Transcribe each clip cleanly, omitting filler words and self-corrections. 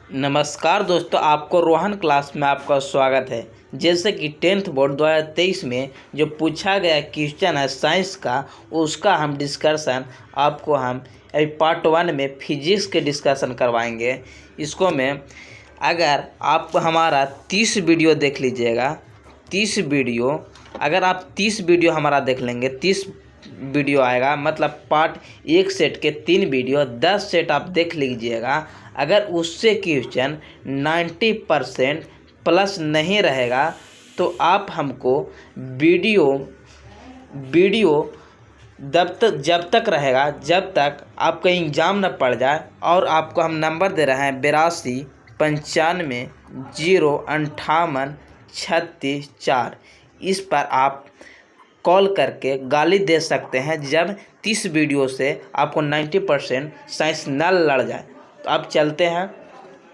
नमस्कार दोस्तों, आपको रोहन क्लास में आपका स्वागत है। जैसे कि 10th बोर्ड 2023 में जो पूछा गया क्वेश्चन है साइंस का, उसका हम डिस्कशन आपको हम पार्ट 1 में फिजिक्स के डिस्कशन करवाएंगे। इसको में अगर आप हमारा 30 वीडियो देख लीजिएगा, 30 वीडियो अगर आप 30 वीडियो हमारा देख लेंगे, 30 वीडियो आएगा, मतलब पार्ट 1 सेट के 3 वीडियो 10 सेट आप देख लीजिएगा। अगर उससे क्वेश्चन 90% प्लस नहीं रहेगा तो आप हमको वीडियो जब तक रहेगा, जब तक आपका एग्ज़ाम न पड़ जाए। और आपको हम नंबर दे रहे हैं 82 95 058 36 4। इस पर आप कॉल करके गाली दे सकते हैं जब 30 वीडियो से आपको 90% साइंस न लड़ जाए। तो अब चलते हैं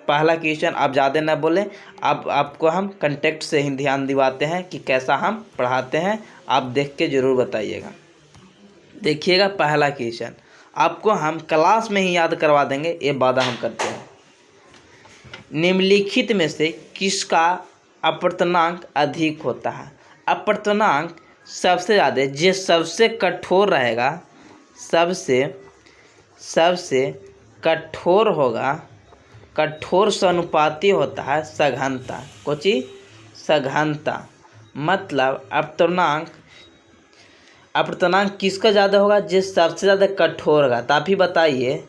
पहला क्वेश्चन। आप ज़्यादा ना बोलें, आपको हम कंटेक्ट से ही ध्यान दिवाते हैं कि कैसा हम पढ़ाते हैं। आप देख के ज़रूर बताइएगा। देखिएगा पहला क्वेश्चन, आपको हम क्लास में ही याद करवा देंगे, ये वादा हम करते हैं। निम्नलिखित में से किसका अपवर्तनांक अधिक होता है? अपवर्तनांक सबसे ज़्यादा जो सबसे कठोर रहेगा, सबसे कठोर होगा, कठोर समानुपाती होता है सघनता। कोची सघनता, मतलब अपवर्तनांक किसका ज़्यादा होगा? जो सबसे ज़्यादा कठोर होगा। तो आप ही बताइए,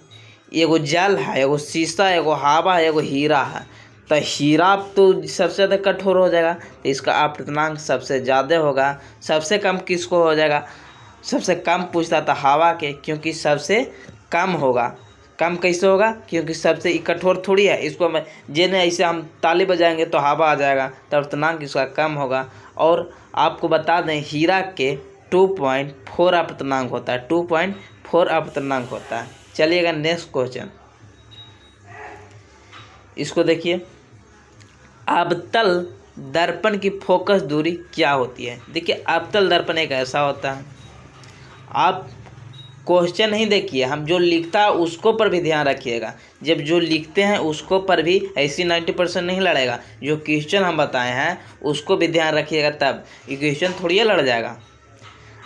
एगो जल है, एगो शीशा, एगो हवा है, एगो हीरा है। तो हीरा तो सबसे ज़्यादा कठोर हो जाएगा, तो इसका अपवर्तनांक सबसे ज़्यादा होगा। सबसे कम किसको हो जाएगा? सबसे कम पूछता था हवा के, क्योंकि सबसे कम होगा। कम कैसे होगा? क्योंकि सबसे कठोर थोड़ी है। इसको मैं जेने ऐसे हम ताली बजाएंगे तो हवा आ जाएगा, तो अपवर्तनांक इसका कम होगा। और आपको बता दें, हीरा के 2.4 अपवर्तनांक होता है, 2.4 अपवर्तनांक होता है। चलिएगा नेक्स्ट क्वेश्चन, इसको देखिए। अवतल दर्पण की फोकस दूरी क्या होती है? देखिए, अवतल दर्पण एक ऐसा होता है, आप क्वेश्चन नहीं देखिए, हम जो लिखता है उसको पर भी ध्यान रखिएगा। जब जो लिखते हैं उसको पर भी ऐसी 90% नहीं लड़ेगा। जो क्वेश्चन हम बताए हैं उसको भी ध्यान रखिएगा, तब ये क्वेश्चन थोड़ी लड़ जाएगा।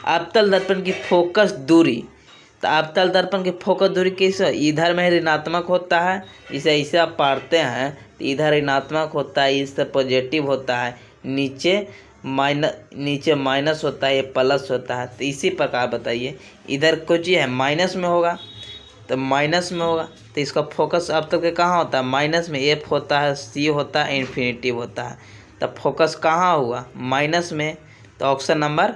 अवतल दर्पण की फोकस दूरी, तो अवतल दर्पण की फोकस दूरी कैसे? इधर में ऋणात्मक होता है, इसे ऐसे आप पढ़ते हैं तो इधर ऋणात्मक होता है, इससे पॉजिटिव होता है, नीचे माइनस होता है, ये प्लस होता है। तो इसी प्रकार बताइए, इधर कुछ है माइनस में होगा तो माइनस में होगा, तो इसका फोकस अब तक कहाँ होता है? माइनस में। एफ होता है, सी होता है, इन्फिनिटिव होता है। तब फोकस कहाँ हुआ? माइनस में। तो ऑप्शन नंबर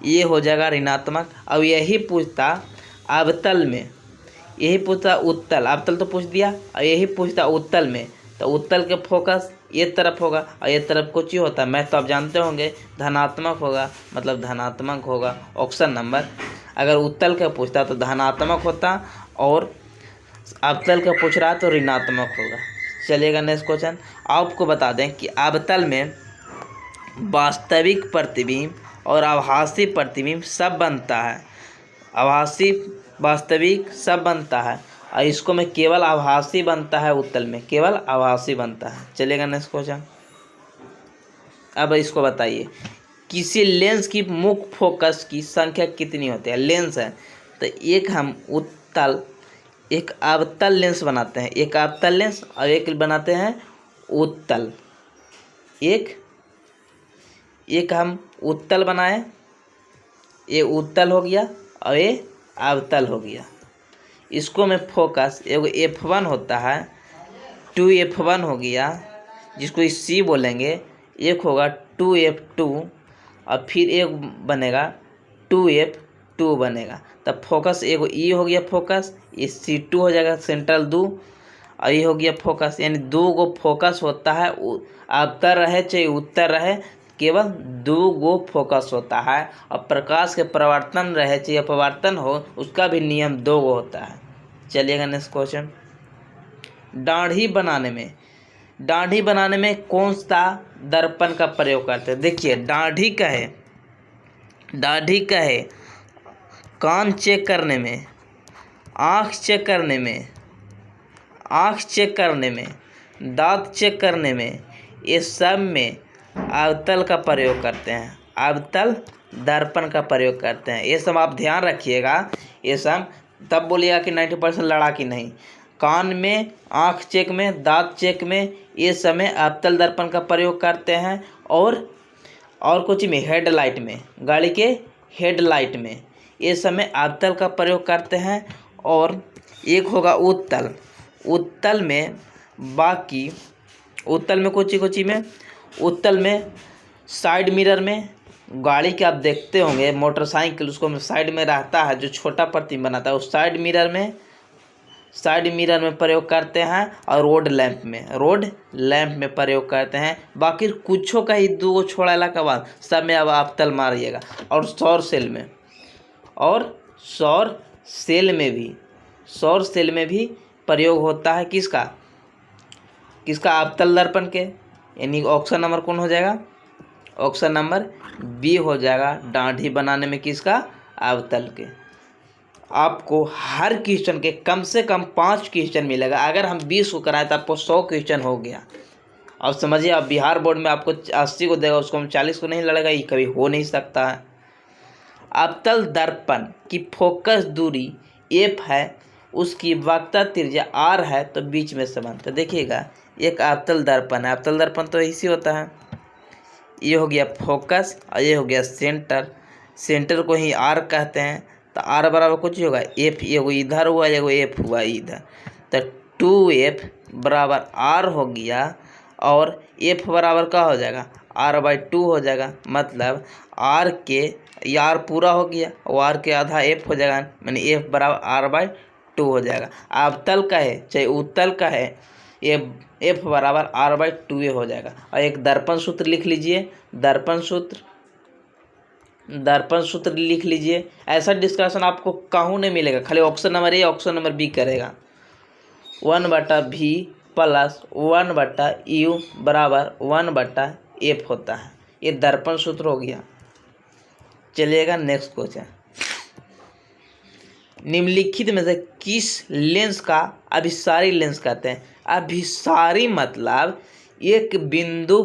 ये हो जाएगा ऋणात्मक। अब यही पूछता अवतल में, यही पूछता उत्तल, अवतल तो पूछ दिया, और यही पूछता उत्तल में, तो उत्तल के फोकस ये तरफ होगा और ये तरफ कुछ ही होता है। मैथ तो आप जानते होंगे, धनात्मक होगा, मतलब धनात्मक होगा। ऑप्शन नंबर, अगर उत्तल का पूछता तो धनात्मक होता, और अवतल का पूछ रहा तो ऋणात्मक होगा। चलिएगा नेक्स्ट क्वेश्चन। आपको बता दें कि अवतल में वास्तविक प्रतिबिंब और आभासी प्रतिबिंब सब बनता है। आभासी वास्तविक सब बनता है, और इसको में केवल आभासी बनता है, उत्तल में केवल आभासी बनता है। चलेगा नेक्स्ट क्वेश्चन। अब इसको बताइए, किसी लेंस की मुख्य फोकस की संख्या कितनी होती है? लेंस है तो एक अवतल लेंस बनाते हैं, एक अवतल लेंस, और एक बनाते हैं उत्तल। एक हम उत्तल बनाए, ये उत्तल हो गया और ये अवतल हो गया। इसको में फोकस एगो F1 होता है, 2F1 हो गया, जिसको C बोलेंगे। एक होगा 2F2, और फिर एक बनेगा 2F2 बनेगा। तब फोकस एगो E हो गया फोकस, ये C2 हो जाएगा सेंट्रल 2, और ये हो गया फोकस। यानी 2 गो फोकस होता है, अवतल रहे चाहे उत्तर रहे, केवल 2 गो फोकस होता है। और प्रकाश के प्रवर्तन रहे चाहे अपवर्तन हो, उसका भी नियम 2 गो होता है। चलिएगा नेक्स्ट क्वेश्चन। दाढ़ी बनाने में कौन सा दर्पण का प्रयोग करते हैं? देखिए, दाढ़ी का है कान चेक करने में, आँख चेक करने में, दांत चेक करने में, ये सब में अवतल का प्रयोग करते हैं, अवतल दर्पण का प्रयोग करते हैं। ये सब आप ध्यान रखिएगा, ये सब तब बोलिएगा कि 90% लड़ा कि नहीं। कान में, आँख चेक में, दांत चेक में, ये सब में अवतल दर्पण का प्रयोग करते हैं। और कुछ में, हेडलाइट में, गाड़ी के हेडलाइट में, ये सब में अवतल का प्रयोग करते हैं। और एक होगा उत्तल। उत्तल में बाकी, उत्तल में कुछ में, उत्तल में साइड मिरर में, गाड़ी के आप देखते होंगे मोटरसाइकिल, उसको साइड में रहता है जो छोटा प्रतिबिंब बनाता है, उस साइड मिरर में प्रयोग करते हैं। और रोड लैंप में प्रयोग करते हैं। बाकी कुछों का ही 2 छोड़ाला के बाद सब में अब अवतल मारिएगा। और सौर सेल में भी प्रयोग होता है किसका अवतल दर्पण के, यानी ऑप्शन नंबर कौन हो जाएगा? ऑप्शन नंबर बी हो जाएगा, दाढ़ी बनाने में किसका? अवतल के। आपको हर क्वेश्चन के कम से कम 5 क्वेश्चन मिलेगा। अगर हम 20 को कराएं तो आपको 100 क्वेश्चन हो गया। अब समझिए, अब बिहार बोर्ड में आपको 80 को देगा, उसको हम 40 को नहीं लड़ेगा, ये कभी हो नहीं सकता है। अवतल दर्पण की फोकस दूरी एफ है, उसकी वक्रता त्रिज्या आर है, तो बीच में संबंध। तो देखिएगा, एक अवतल दर्पण है, अवतल दर्पण तो ऐसी होता है, ये हो गया फोकस और ये हो गया सेंटर को ही आर कहते हैं। तो आर बराबर कुछ होगा एफ, एगो इधर हुआ, एगो एफ हुआ इधर, तो 2f बराबर आर हो गया। और एफ बराबर क्या हो जाएगा? r/2 हो जाएगा। मतलब आर के आर पूरा हो गया और आर के आधा एफ हो जाएगा, यानी एफ बराबर r/2 हो जाएगा। अवतल का है चाहे उत्तल का है, एफ बराबर r/2 हो जाएगा। और एक दर्पण सूत्र लिख लीजिए, दर्पण सूत्र लिख लीजिए। ऐसा डिस्कशन आपको कहूँ नहीं मिलेगा, खाली option number A option number B करेगा। 1/v प्लस 1/u बराबर 1/f होता है। ये दर्पण सूत्र हो गया। चलिएगा नेक्स्ट क्वेश्चन। निम्नलिखित में से किस लेंस का अभिसारी लेंस कहते हैं? अभिसारी मतलब एक बिंदु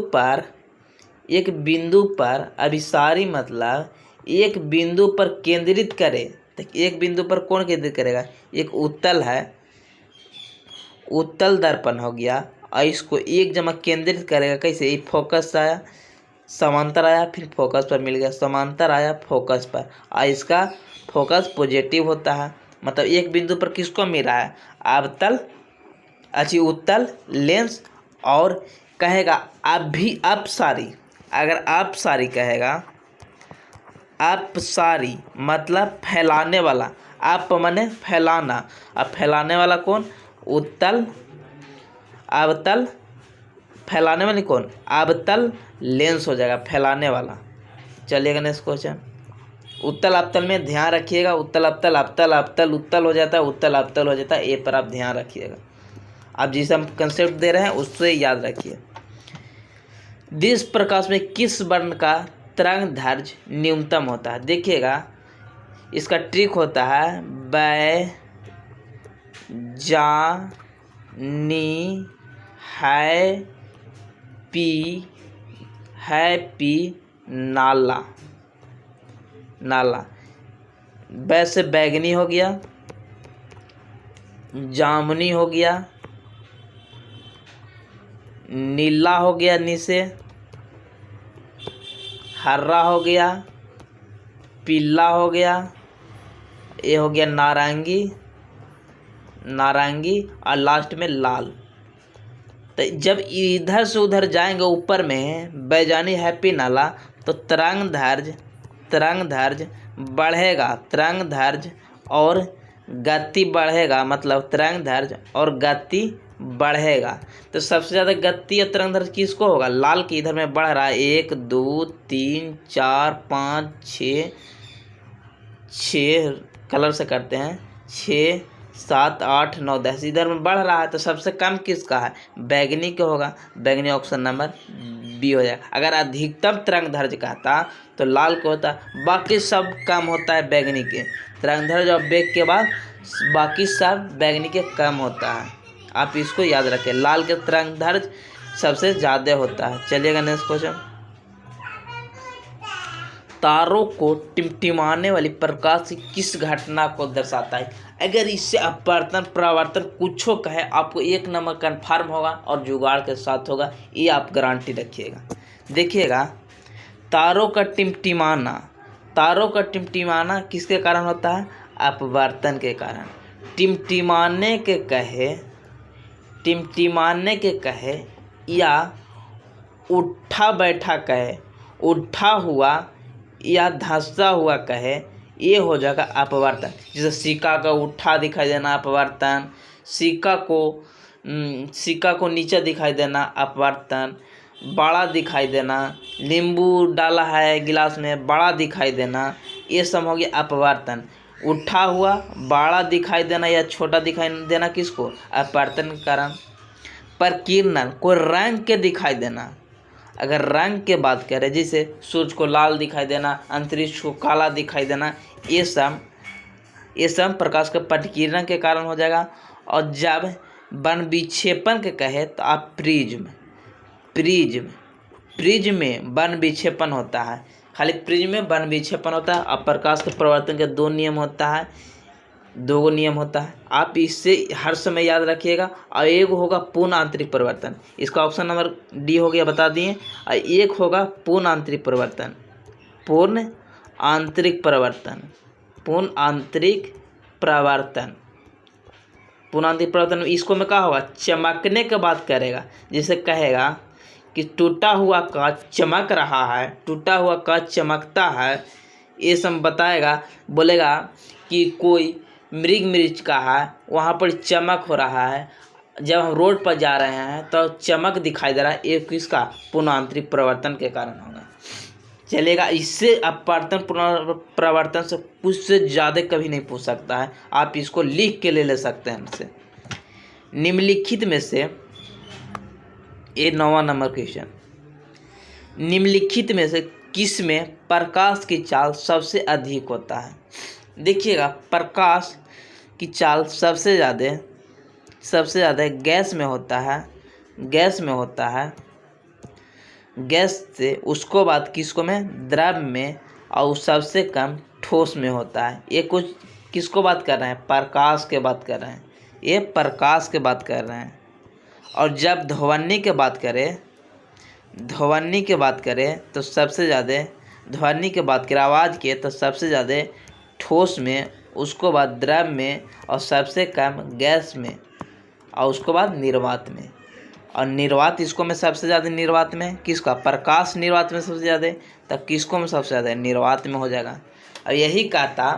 पर अभिसारी मतलब एक बिंदु पर केंद्रित करे। तो एक बिंदु पर कौन केंद्रित करेगा? एक उत्तल है, उत्तल दर्पण हो गया, और इसको एक जगह केंद्रित करेगा। कैसे? ये फोकस आया, समांतर आया, फिर फोकस पर मिल गया, समांतर आया, फोकस पर, और इसका फोकस पॉजिटिव होता है। मतलब एक बिंदु पर किसको मिल रहा है? उत्तल लेंस। और कहेगा अपसारी। अगर अपसारी कहेगा, अपसारी मतलब फैलाने वाला, अप माने फैलाना, अब फैलाने वाला कौन? उत्तल। अवतल फैलाने वाली कौन? अवतल लेंस हो जाएगा, फैलाने वाला। चलिएगा नेक्स्ट क्वेश्चन। उत्तल अवतल में ध्यान रखिएगा, उत्तल अवतल, अवतल अवतल उत्तल हो जाता है, उत्तल अवतल हो जाता है, ए पर आप ध्यान रखिएगा। आप जिस हम कंसेप्ट दे रहे हैं उससे याद रखिए। दिस प्रकाश में किस वर्ण का तरंग दैर्घ्य न्यूनतम होता है? देखिएगा, इसका ट्रिक होता है बैजानी हैप्पी नाला। वैसे बैगनी हो गया, जामुनी हो गया, नीला हो गया, नीचे हरा हो गया, पीला हो गया, ये हो गया नारंगी, और लास्ट में लाल। तो जब इधर से उधर जाएंगे ऊपर में बैजानी हैप्पी नाला, तो तरंग दैर्घ्य बढ़ेगा, तरंग दैर्घ्य और गति बढ़ेगा। मतलब तरंग दैर्घ्य और गति बढ़ेगा। तो सबसे ज़्यादा गति और तरंग दैर्घ्य किसको होगा? लाल की इधर में बढ़ रहा है, 1 2 3 4 5 6 कलर से करते हैं, 6 7 8 9 10 इधर में बढ़ रहा है। तो सबसे कम किसका है? बैगनी का होगा, बैगनी ऑप्शन नंबर बी हो जाएगा। अगर अधिकतम तरंग दैर्घ्य कहता तो लाल को होता, बाकी सब कम होता है बैगनी के। तरंग दैर्घ्य और वेग के बाद बाकी सब बैगनी के कम होता है। आप इसको याद रखें, लाल के तरंग दैर्ध्य सबसे ज़्यादा होता है। चलिएगा नेक्स्ट क्वेश्चन। तारों को टिमटिमाने वाली प्रकाश की किस घटना को दर्शाता है? अगर इससे अपवर्तन परावर्तन कुछो कहे, आपको 1 नंबर कन्फर्म होगा और जुगाड़ के साथ होगा, ये आप गारंटी रखिएगा। देखिएगा, तारों का टिमटिमाना किसके कारण होता है? अपवर्तन के कारण। टिमटिमाने के कहे या उठा बैठा कहे, उठा हुआ या धंसा हुआ कहे, ये हो जाएगा अपवर्तन। जैसे सिक्का का उठा दिखाई देना अपवर्तन, सिक्का को नीचे दिखाई देना अपवर्तन, बड़ा दिखाई देना, नींबू डाला है गिलास में बड़ा दिखाई देना, ये सब हो गया अपवर्तन। उठा हुआ बड़ा दिखाई देना या छोटा दिखाई देना किसको? अपवर्तन के कारण। प्रकीर्णन, कोई रंग के दिखाई देना, अगर रंग के बात करें जैसे सूरज को लाल दिखाई देना, अंतरिक्ष को काला दिखाई देना, ये सब प्रकाश के प्रकीर्णन के कारण हो जाएगा। और जब वन विक्षेपण के कहे तो आप प्रिज्म में वन विक्षेपण होता है, खाली प्रिज्म में वन विक्षेपण होता है। और प्रकाश के परिवर्तन के 2 नियम होता है, 2 नियम होता है, आप इससे हर समय याद रखिएगा। और एक होगा पूर्ण आंतरिक परिवर्तन, इसका ऑप्शन नंबर डी हो गया, बता दिए। और एक होगा पूर्ण आंतरिक परिवर्तन, पूर्ण आंतरिक परिवर्तन। इसको में क्या होगा? चमकने के बाद करेगा, जैसे कहेगा कि टूटा हुआ कांच चमक रहा है, टूटा हुआ कांच चमकता है, ये सब बताएगा। बोलेगा कि कोई मृग का है, वहाँ पर चमक हो रहा है, जब हम रोड पर जा रहे हैं तो चमक दिखाई दे रहा है, ये किसका? पूर्ण आंतरिक परिवर्तन के कारण होगा। चलेगा, इससे अपवर्तन परिवर्तन से कुछ से ज़्यादा कभी नहीं पूछ सकता है, आप इसको लिख के ले सकते हैं हमसे। निम्नलिखित में से ये 9वां नंबर क्वेश्चन, निम्नलिखित में से किस में प्रकाश की चाल सबसे अधिक होता है? देखिएगा, प्रकाश की चाल सबसे ज़्यादा गैस में होता है, गैस से उसको बाद किसको में? द्रव में, और सबसे कम ठोस में होता है। ये कुछ किसको बात कर रहे हैं? प्रकाश के बात कर रहे हैं, ये प्रकाश के बात कर रहे हैं। और जब ध्वनि की बात करें तो सबसे ज़्यादा ध्वनि की बात करें, आवाज़ की, तो सबसे ज़्यादा ठोस में, उसको बाद द्रव में, और सबसे कम गैस में, और उसको बाद निर्वात में। और निर्वात इसको में सबसे ज़्यादा निर्वात में किसका? प्रकाश निर्वात में सबसे ज़्यादा, तब किसको में सबसे ज़्यादा? निर्वात में हो जाएगा। और यही कहता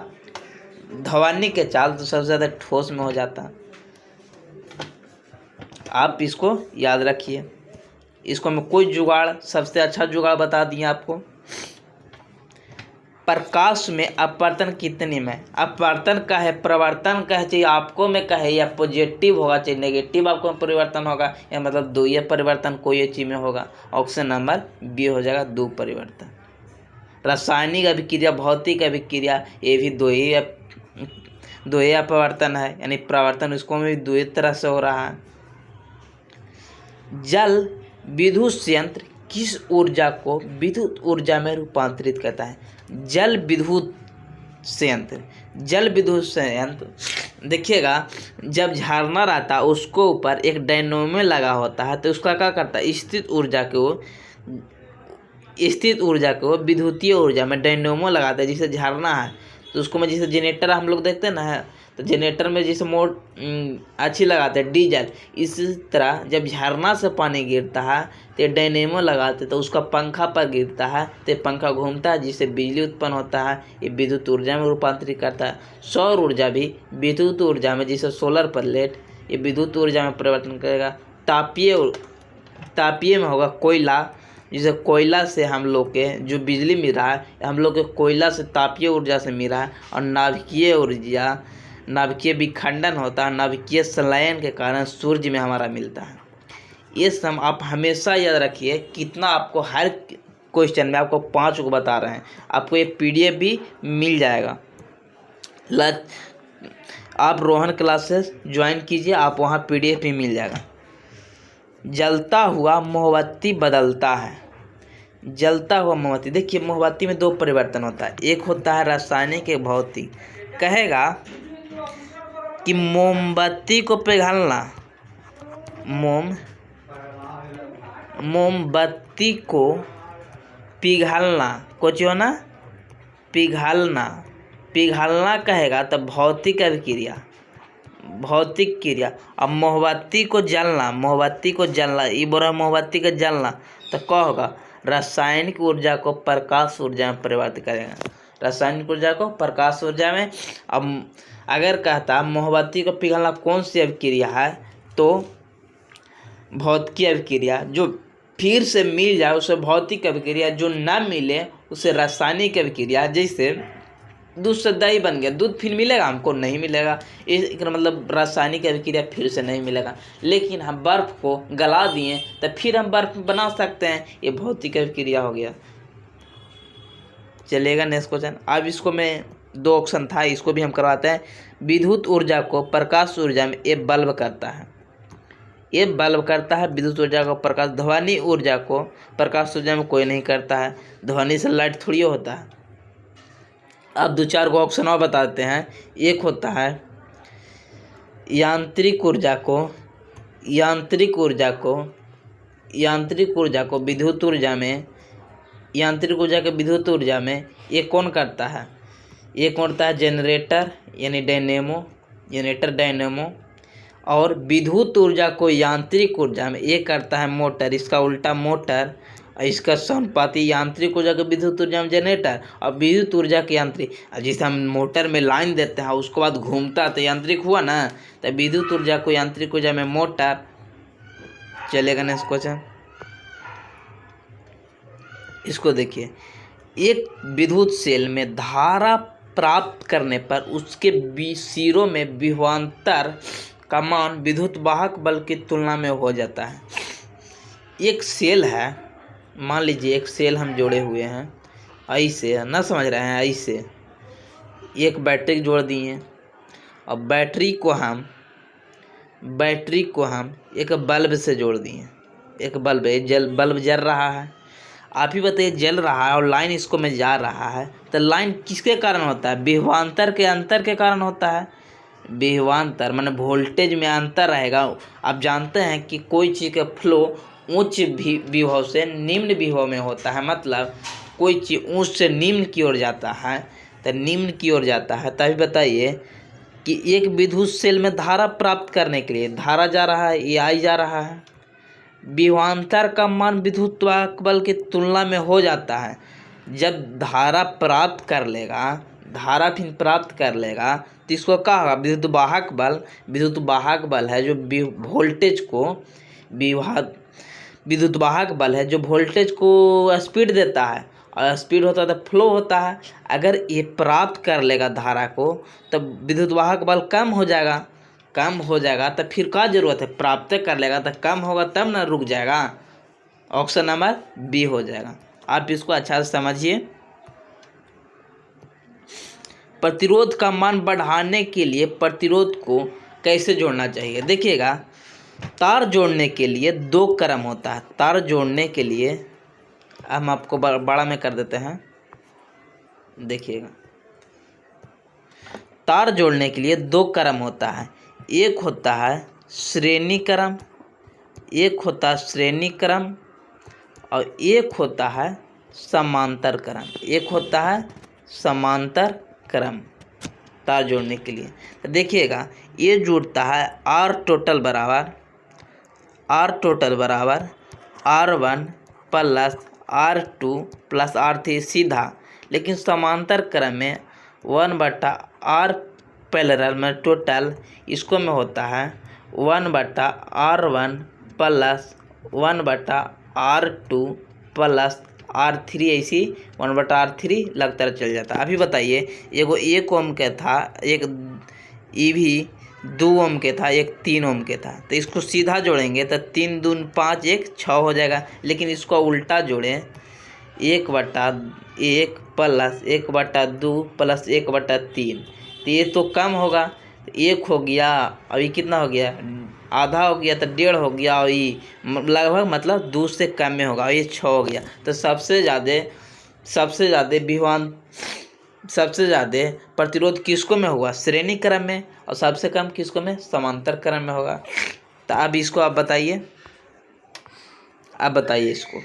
ध्वनि के चाल तो सबसे ज़्यादा ठोस में हो जाता। आप इसको याद रखिए। इसको में कोई जुगाड़, सबसे अच्छा जुगाड़ बता दिए आपको। प्रकाश में अपवर्तन कितने में? अपवर्तन का है, परिवर्तन का है, चाहिए आपको में कहे या पॉजिटिव होगा चाहे नेगेटिव आपको में परिवर्तन होगा, या मतलब 2 परिवर्तन कोई चीज़ में होगा। ऑप्शन नंबर बी हो जाएगा, 2 परिवर्तन। रासायनिक अभिक्रिया, भौतिक अभिक्रिया, ये भी 2 अपवर्तन है, यानी परिवर्तन उसको में भी 2 तरह से हो रहा है। जल विद्युत संयंत्र किस ऊर्जा को विद्युत ऊर्जा में रूपांतरित करता है? जल विद्युत संयंत्र देखिएगा, जब झरना रहता है उसको ऊपर एक डायनेमो लगा होता है, तो उसका क्या करता है? स्थित ऊर्जा को विद्युतीय ऊर्जा में डायनेमो लगाता है। जैसे झरना है तो उसको में जैसे जनरेटर हम लोग देखते हैं ना, तो जनरेटर में जैसे अच्छी लगाते हैं डीजल, इसी तरह जब झरना से पानी गिरता है तो डायनेमो लगाते, तो उसका पंखा पर गिरता है, तो पंखा घूमता है, जिससे बिजली उत्पन्न होता है, ये विद्युत ऊर्जा में रूपांतरित करता है। सौर ऊर्जा भी विद्युत ऊर्जा में, जैसे सोलर प्लेट, ये विद्युत ऊर्जा में परिवर्तन करेगा। तापीय में होगा कोयला, जैसे कोयला से हम लोग के जो बिजली मिल रहा है, हम लोग के कोयला से तापीय ऊर्जा से मिल रहा है। और नाभिकीय ऊर्जा, नाभिकीय विखंडन होता है, नाभिकीय संलयन के कारण सूर्य में हमारा मिलता है। ये सब आप हमेशा याद रखिए। कितना आपको हर क्वेश्चन में आपको 5 को बता रहे हैं, आपको ये PDF भी मिल जाएगा। आप रोहन क्लासेस ज्वाइन कीजिए, आप वहाँ PDF भी मिल जाएगा। जलता हुआ मोमबत्ती बदलता है। जलता हुआ मोमबत्ती, देखिए मोमबत्ती में 2 परिवर्तन होता है, एक होता है रासायनिक, एक भौतिक। कहेगा कि मोमबत्ती को पिघलना, मोमबत्ती को पिघलना, कुछ हो ना, पिघलना कहेगा तो भौतिक अभिक्रिया, भौतिक क्रिया। अब मोमबत्ती को जलना, ये बोला मोमबत्ती का जलना, तो क्या होगा, रासायनिक ऊर्जा को प्रकाश ऊर्जा में परिवर्तित करेगा, रासायनिक ऊर्जा को प्रकाश ऊर्जा में। अब अगर कहता मोमबत्ती को पिघलना कौन सी अभिक्रिया है, तो भौतिक अभिक्रिया। जो फिर से मिल जाए उसे भौतिक अभिक्रिया, जो ना मिले उसे रासायनिक अभिक्रिया। जैसे दूध से दही बन गया, दूध फिर मिलेगा हमको, नहीं मिलेगा, इसका मतलब रासायनिक अभिक्रिया फिर से नहीं मिलेगा। लेकिन हम बर्फ़ को गला दिए तो फिर हम बर्फ़ बना सकते हैं, ये भौतिक अभिक्रिया हो गया। चलेगा नेक्स्ट क्वेश्चन। अब इसको मैं 2 ऑप्शन था, इसको भी हम करवाते हैं। विद्युत ऊर्जा को प्रकाश ऊर्जा में ये बल्ब करता है, ये बल्ब करता है विद्युत ऊर्जा को प्रकाश। ध्वनि ऊर्जा को प्रकाश ऊर्जा में कोई नहीं करता है, ध्वनि से लाइट थोड़ी होता है। अब 2-4 को ऑप्शन और बताते हैं। एक होता है यांत्रिक ऊर्जा को विद्युत ऊर्जा में, यांत्रिक ऊर्जा के विद्युत ऊर्जा में ये कौन करता है, ये कौन करता है, जनरेटर यानी डायनेमो। और विद्युत ऊर्जा को यांत्रिक ऊर्जा में ये करता है मोटर, इसका उल्टा मोटर। इसका समानुपाती यांत्रिक ऊर्जा के विद्युत ऊर्जा में जनरेटर, और विद्युत ऊर्जा के यांत्रिक। जैसे हम मोटर में लाइन देते हैं उसके बाद घूमता तो यांत्रिक हुआ ना, तो विद्युत ऊर्जा को यांत्रिक ऊर्जा में मोटर। चलेगा नेक्स्ट क्वेश्चन। इसको देखिए, एक विद्युत सेल में धारा प्राप्त करने पर उसके सिरों में विभवांतर का मान विद्युत वाहक बल की तुलना में हो जाता है। एक सेल है, मान लीजिए एक सेल हम जोड़े हुए हैं, ऐसे ना समझ रहे हैं, ऐसे एक बैटरी जोड़ दिए, और बैटरी को हम एक बल्ब से जोड़ दिए। एक बल्ब है, बल्ब जल रहा है, आप ही बताइए जल रहा है और लाइन इसको में जा रहा है, तो लाइन किसके कारण होता है, विभवांतर के अंतर के कारण होता है। विभवांतर माने वोल्टेज में अंतर रहेगा। आप जानते हैं कि कोई चीज़ का फ्लो उच्च विभव से निम्न विभव में होता है, मतलब कोई चीज़ उच्च से निम्न की ओर जाता है तो निम्न की ओर जाता है। तभी बताइए कि एक विद्युत सेल में धारा प्राप्त करने के लिए धारा जा रहा है, ये आई जा रहा है, विभवांतर का मान विद्युत वाहक बल की तुलना में हो जाता है। जब धारा प्राप्त कर लेगा तो इसको क्या होगा, विद्युत वाहक बल है जो वोल्टेज को विद्युत वाहक बल है जो वोल्टेज को स्पीड देता है, और स्पीड होता है तो फ्लो होता है। अगर ये प्राप्त कर लेगा धारा को, तब विद्युत वाहक बल कम हो जाएगा तो फिर क्या जरूरत है, प्राप्त कर लेगा तो कम होगा तब ना रुक जाएगा। ऑप्शन नंबर बी हो जाएगा। आप इसको अच्छा से समझिए। प्रतिरोध का मान बढ़ाने के लिए प्रतिरोध को कैसे जोड़ना चाहिए, देखिएगा तार जोड़ने के लिए 2 क्रम होता है। तार जोड़ने के लिए हम आपको बड़ा में कर देते हैं, देखिएगा तार जोड़ने के लिए 2 क्रम होता है। एक होता है श्रेणी क्रम, और एक होता है समांतर क्रम। तार जोड़ने के लिए तो देखिएगा ये जुड़ता है R टोटल बराबर R1 plus R2 plus R3 सीधा। लेकिन समांतर क्रम में 1/R पैरेलल में टोटल इसको में होता है 1/R1 plus 1/R2 plus R3, ऐसी 1/R3 लगता चल जाता। अभी बताइए, एगो 1 ओम के था, एक ये भी 2 ओम के था, एक 3 ओम के था, तो इसको सीधा जोड़ेंगे तो 3 दून 5, 1 6 हो जाएगा। लेकिन इसको उल्टा जोड़ें, 1/1 प्लस 1/2 प्लस 1/3, तो ये तो कम होगा। 1 हो गया, अभी कितना हो गया, आधा हो गया तो 1.5 हो गया, और ये लगभग मतलब 2 से कम में होगा, और ये 6 हो गया। तो सबसे ज़्यादा प्रतिरोध किसको में होगा, श्रेणी क्रम में, और सबसे कम किसको में, समांतर क्रम में होगा। तो अब इसको आप बताइए, इसको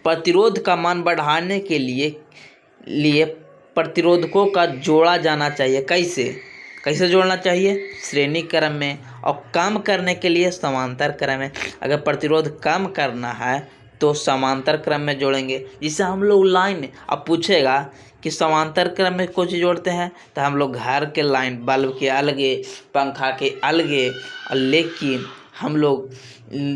प्रतिरोध का मान बढ़ाने के लिए प्रतिरोधकों का जोड़ा जाना चाहिए। कैसे जोड़ना चाहिए, श्रेणी क्रम में, और कम करने के लिए समांतर क्रम में। अगर प्रतिरोध कम करना है तो समांतर क्रम में जोड़ेंगे। जिससे हम लोग लाइन, अब पूछेगा कि समांतर क्रम में कौन चीज़ जोड़ते हैं, तो हम लोग घर के लाइन, बल्ब के अलगे, पंखा के अलगे, और लेकिन हम लोग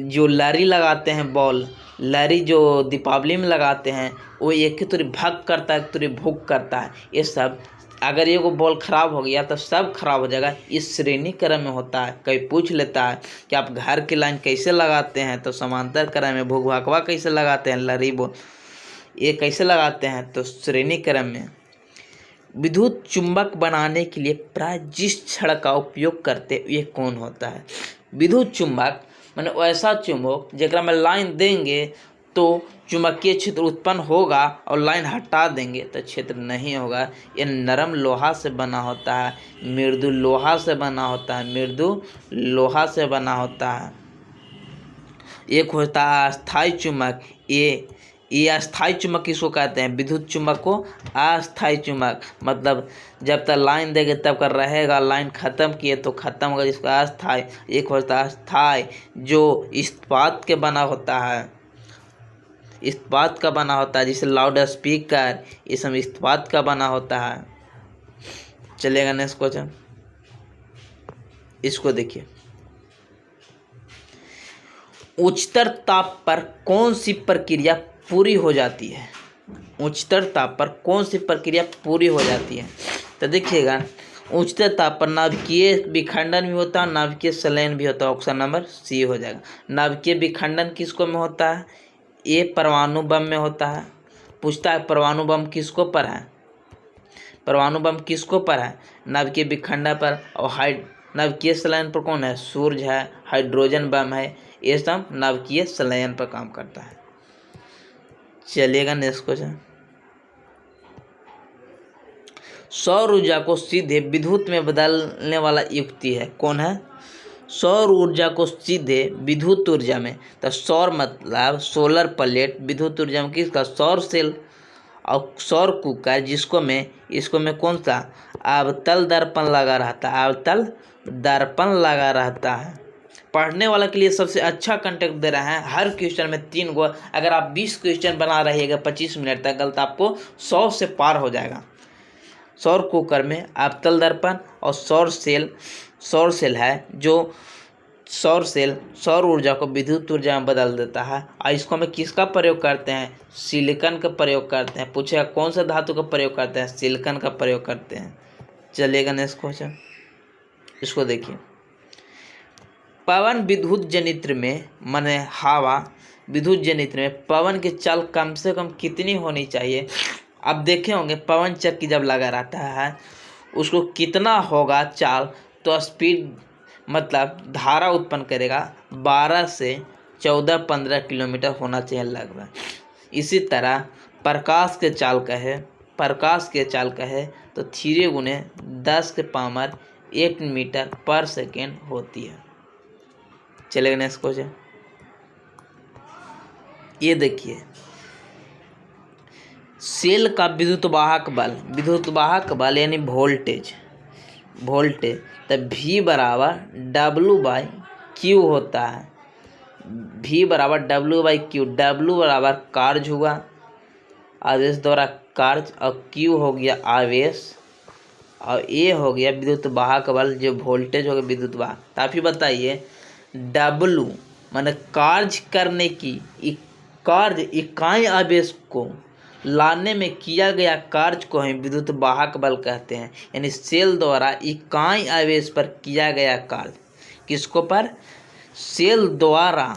जो लरी लगाते हैं, बॉल लरी जो दीपावली में लगाते हैं, वो एक ही तुरी भग करता है, एक तुरी भुक करता है। ये सब अगर ये को बॉल खराब हो गया तो सब खराब हो जाएगा। इस श्रेणी क्रम में होता है। कोई पूछ लेता है कि आप घर की लाइन कैसे लगाते हैं, तो समांतर क्रम में। भुक भकवा कैसे लगाते हैं, लरी बॉल ये कैसे लगाते हैं, तो श्रेणी क्रम में। विद्युत चुंबक बनाने के लिए प्राय जिस छड़ का उपयोग करते ये कौन होता है। विद्युत चुंबक माने ऐसा चुंबक जेकरा में लाइन देंगे तो चुंबकीय क्षेत्र उत्पन्न होगा, और लाइन हटा देंगे तो क्षेत्र नहीं होगा। ये नरम लोहा से बना होता है, मृदु लोहा से बना होता है, एक होता है अस्थायी चुंबक। ये अस्थायी चुंबक किसको कहते हैं, विद्युत चुंबक को अस्थायी चुंबक। मतलब जब तक लाइन देंगे तब कर रहेगा, लाइन खत्म किए तो खत्म होगा, जिसका अस्थायी। एक होता है अस्थायी जो इस्पात के बना होता है, जैसे लाउड स्पीकर, ये सब इस्पात का बना होता है। चलेगा नेक्स्ट क्वेश्चन, इसको देखिए। उच्चतर ताप पर कौन सी प्रक्रिया पूरी हो जाती है, तो देखिएगा उच्चतर ताप पर नाभिकीय विखंडन भी होता है, नाभिकीय संलयन भी होता है। ऑप्शन नंबर सी हो जाएगा। नाभिकीय विखंडन किसको में होता है, ये परमाणु बम में होता है। पूछता है परमाणु बम किसको पर है, नाभिकीय विखंडन पर। और नाभिकीय संलयन पर कौन है, सूर्य है, हाइड्रोजन बम है। ये सब नाभिकीय संलयन पर काम करता है। चलिएगा नेक्स्ट क्वेश्चन। सौर ऊर्जा को सीधे विद्युत में बदलने वाला युक्ति है, कौन है। सौर ऊर्जा को सीधे विद्युत ऊर्जा में, तो सौर मतलब सोलर प्लेट, विद्युत ऊर्जा में किसका, सौर सेल और सौर कुकर, इसको में कौन सा, अवतल दर्पण लगा रहता है। पढ़ने वाला के लिए सबसे अच्छा कंटेंट दे रहे हैं। हर क्वेश्चन में 3 गो, अगर आप 20 क्वेश्चन बना रहिएगा 25 मिनट तक, गलत आपको 100 से पार हो जाएगा। सौर कुकर में अवतल दर्पण और सौर सेल है, जो सौर ऊर्जा को विद्युत ऊर्जा में बदल देता है। और इसको में किसका प्रयोग करते हैं, सिलिकॉन का प्रयोग करते हैं। पूछेगा कौन सा धातु का प्रयोग करते हैं, सिलिकॉन का प्रयोग करते हैं। चलिएगा नेक्स्ट क्वेश्चन, इसको देखिए। पवन विद्युत जनित्र में, माने हवा विद्युत जनित्र में पवन की चाल कम से कम कितनी होनी चाहिए। अब देखे होंगे पवन चक्की जब लगा रहता है उसको कितना होगा चाल, तो स्पीड मतलब धारा उत्पन्न करेगा 12 से 14-15 किलोमीटर होना चाहिए लगभग। इसी तरह प्रकाश के चाल कहे तो 3 × 10⁻⁸ मीटर पर सेकेंड होती है। चलेगा नेक्स्ट क्वेश्चन, ये देखिए। सेल का विद्युत वाहक बल यानी वोल्टेज तो V बराबर W/Q होता है। V बराबर W/Q, W बराबर कार्य हुआ, आवेश द्वारा कार्य, और Q हो गया आवेश, और A हो गया विद्युत वाहक बल, जो वोल्टेज हो गया विद्युत वाहक। तो आप ही बताइए W माने कार्य करने की इकाई आवेश को लाने में किया गया कार्य को हम विद्युत वाहक बल कहते हैं। यानी सेल द्वारा इकाई आवेश पर किया गया कार्य, किसको पर, सेल द्वारा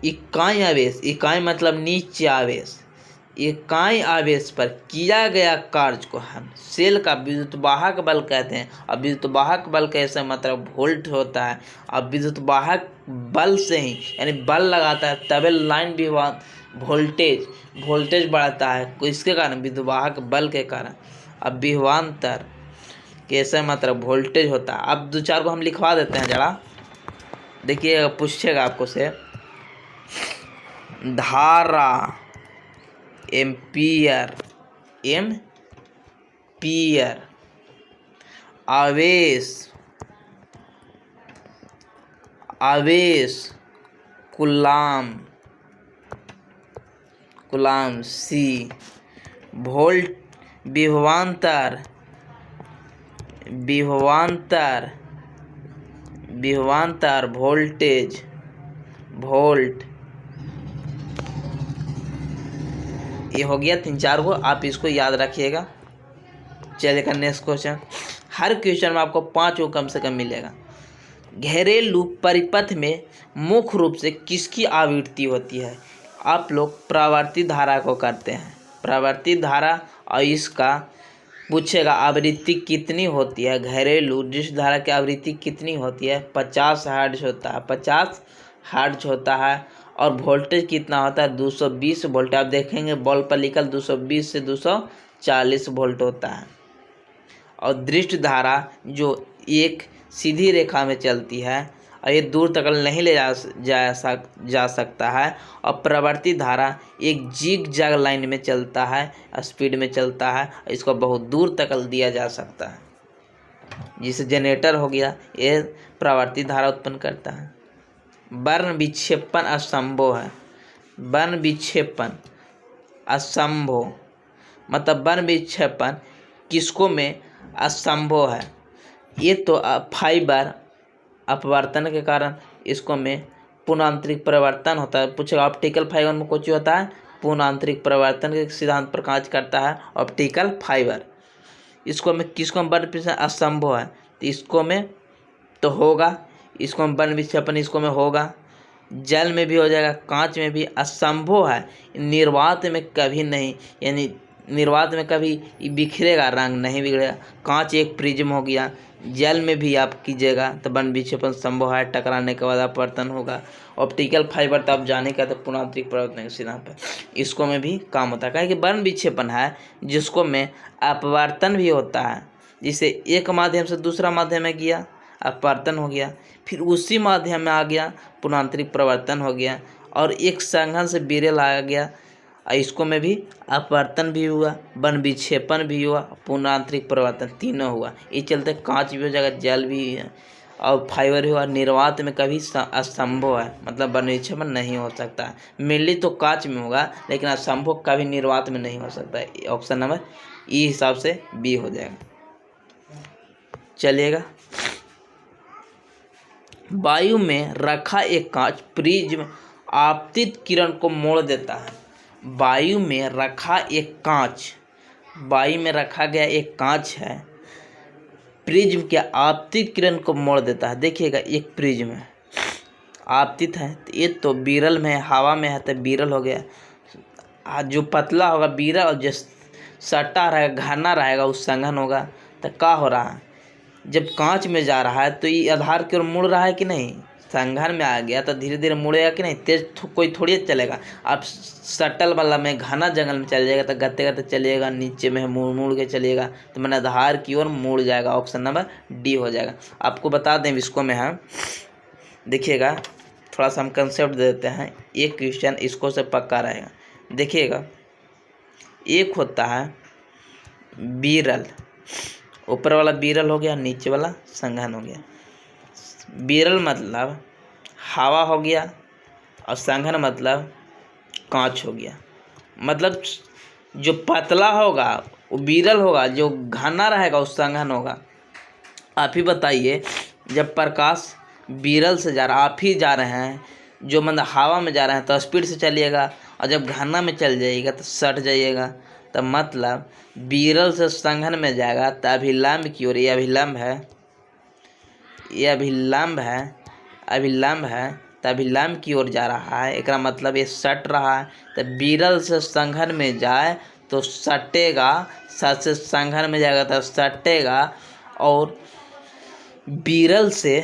इकाई आवेश, इकाई मतलब नीचे आवेश, इकाई आवेश पर किया गया कार्य को हम सेल का विद्युत वाहक बल कहते हैं। अब विद्युत वाहक बल कैसे मतलब वोल्ट होता है। अब विद्युत वाहक बल से ही यानी बल लगाता है तभी लाइन विवाद वोल्टेज बढ़ता है किसके कारण, विद्युत वाहक बल के कारण। अब विभवांतर कैसे मतलब वोल्टेज होता है। अब दो चार को हम लिखवा देते हैं जरा, देखिए पूछेगा आपको से। धारा एम्पियर आवेश कूलाम सी वोल्ट विभवांतर वोल्टेज वोल्ट। ये हो गया 3-4 को, आप इसको याद रखिएगा। चलिएगा नेक्स्ट क्वेश्चन। हर क्वेश्चन में आपको 5 को कम से कम मिलेगा। घरेलू परिपथ में मुख्य रूप से किसकी आवृत्ति होती है। आप लोग परावर्तित धारा को करते हैं, परावर्तित धारा, और इसका पूछेगा आवृत्ति कितनी होती है। घरेलू डिश धारा की आवृत्ति कितनी होती है, 50 हर्ट्ज होता है, 50 हर्ट्ज होता है। और वोल्टेज कितना होता है, 220 वोल्ट। आप देखेंगे बॉल पर लिखल 220 से 240 वोल्ट होता है। और दृष्ट धारा जो एक सीधी रेखा में चलती है और ये दूर तक नहीं ले जा सकता है। और प्रवर्तित धारा एक जिग जैग लाइन में चलता है, स्पीड में चलता है, इसको बहुत दूर तक दिया जा सकता है। जिसे जनरेटर हो गया, ये प्रवर्तित धारा उत्पन्न करता है। वर्ण विक्षेपण असंभव है। वर्ण विक्षेपण असंभव मतलब वर्ण विक्षेपण किसको में असंभव है। ये तो फाइबर अपवर्तन के कारण इसको में पुनःआंतरिक परिवर्तन होता है। पूछेगा ऑप्टिकल फाइबर में कुछ होता है, पुनःआंतरिक परिवर्तन के सिद्धांत पर कार्य करता है ऑप्टिकल फाइबर। इसको में किसको में वर्ण विक्षेपण असंभव है, तो इसको में तो होगा, इसको में वर्ण विक्षेपण इसको में होगा। जल में भी हो जाएगा, कांच में भी असंभव है। निर्वात में कभी नहीं, यानी निर्वात में कभी बिखरेगा, रंग नहीं बिगड़ेगा। कांच एक प्रिज्म हो गया। जल में भी आप कीजिएगा तो वर्ण विक्षेपण संभव है, टकराने के बाद अपवर्तन होगा। ऑप्टिकल फाइबर तो आप जाने का तो पुनःआंतरिक परिवर्तन के सिद्धांत पर इसको में भी काम होता है। कहें कि वर्ण विक्षेपण है जिसको में अपवर्तन भी होता है, जिसे एक माध्यम से दूसरा माध्यम में गया अपवर्तन हो गया, फिर उसी माध्यम में आ गया पुनःआंतरिक परिवर्तन हो गया, और एक संघन से विरल आ गया, इसको में भी अपवर्तन भी हुआ, वर्ण विक्षेपण भी हुआ, पुनःआंतरिक परिवर्तन तीनों हुआ। इस चलते कांच भी हो जाएगा, जल भी है और फाइबर भी हुआ। निर्वात में कभी असंभव है, मतलब वर्ण विक्षेपण नहीं हो सकता है। मेनली तो कांच में होगा, लेकिन असंभव कभी निर्वात में नहीं हो सकता है। ऑप्शन नंबर ई हिसाब से बी हो जाएगा। चलिएगा, वायु में रखा एक कांच प्रिज्म आपतित किरण को मोड़ देता है। वायु में रखा गया एक कांच है, प्रिज्म के आपतित किरण को मोड़ देता है। देखिएगा एक प्रिज्म है, आपतित है, तो ये तो विरल में है, हवा में है तो विरल हो गया। जो पतला होगा विरल, और जो सटा रहेगा घना रहेगा उस संघन होगा। तो क्या हो रहा है, जब कांच में जा रहा है तो ये आधार की ओर मुड़ रहा है कि नहीं, संघन में आ गया तो धीरे धीरे मुड़ेगा कि नहीं, तेज कोई थोड़ी चलेगा। आप सटल वाला में घना जंगल में चल जाएगा तो गते गते चलिएगा, नीचे में मुड़ के चलिएगा तो मैंने आधार की ओर मुड़ जाएगा। ऑप्शन नंबर डी हो जाएगा। आपको बता दें इसको में हम देखिएगा, थोड़ा सा हम कंसेप्ट दे देते हैं, एक क्वेश्चन इसको से पक्का रहेगा। देखिएगा, एक होता है विरल, ऊपर वाला विरल हो गया, नीचे वाला संघन हो गया। विरल मतलब हवा हो गया और संघन मतलब कांच हो गया। मतलब जो पतला होगा वो विरल होगा, जो घना रहेगा वो संघन होगा। आप ही बताइए, जब प्रकाश विरल से जा रहा, आप ही जा रहे हैं, जो मतलब हवा में जा रहे हैं तो स्पीड से चलिएगा, और जब घना में चल जाइएगा तो सट जाइएगा। तो मतलब विरल से संघन में जाएगा तो अभिलंब की ओर, ये अभिलंब है, तो अभिलंब की ओर जा रहा है, एक मतलब ये सट रहा है। तो विरल से संघन में जाए तो सटेगा, सट से संघन में जाएगा तो सटेगा, और विरल से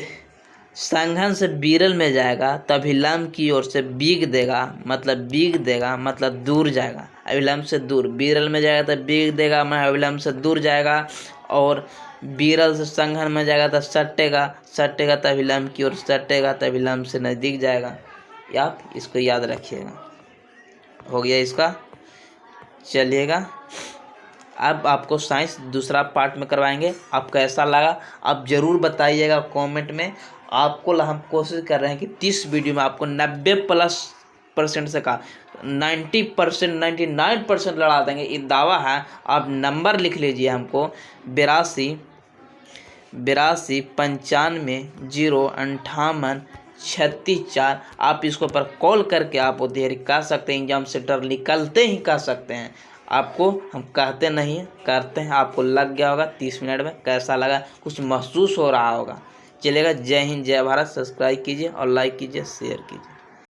संघन से विरल में जाएगा तो अभिलंब की ओर से बीग देगा, मतलब दूर जाएगा। अभिलंब से दूर, विरल में जाएगा तो बीग देगा, मैं अभिलंब से दूर जाएगा, और विरल से संघन में जाएगा तो सटेगा तो अभिलंब की ओर सटेगा, तो अभिलंब से नज़दीक जाएगा। आप इसको याद रखिएगा। हो गया इसका। चलिएगा, अब आपको साइंस दूसरा पार्ट में करवाएंगे। आप कैसा लगा आप ज़रूर बताइएगा कमेंट में। आपको हम कोशिश कर रहे हैं कि 30 वीडियो में आपको 90+% से का 90%, 99% लड़ा देंगे, ये दावा है। आप नंबर लिख लीजिए हमको 82 95 058 36 4। आप इसको पर कॉल करके आप वो तैयारी कर सकते हैं, एग्जाम सेंटर निकलते ही कर सकते हैं। आपको हम कहते नहीं करते हैं, आपको लग गया होगा 30 मिनट में। कैसा लगा, कुछ महसूस हो रहा होगा। चलेगा। जय हिंद, जय भारत। सब्सक्राइब कीजिए और लाइक कीजिए, शेयर कीजिए।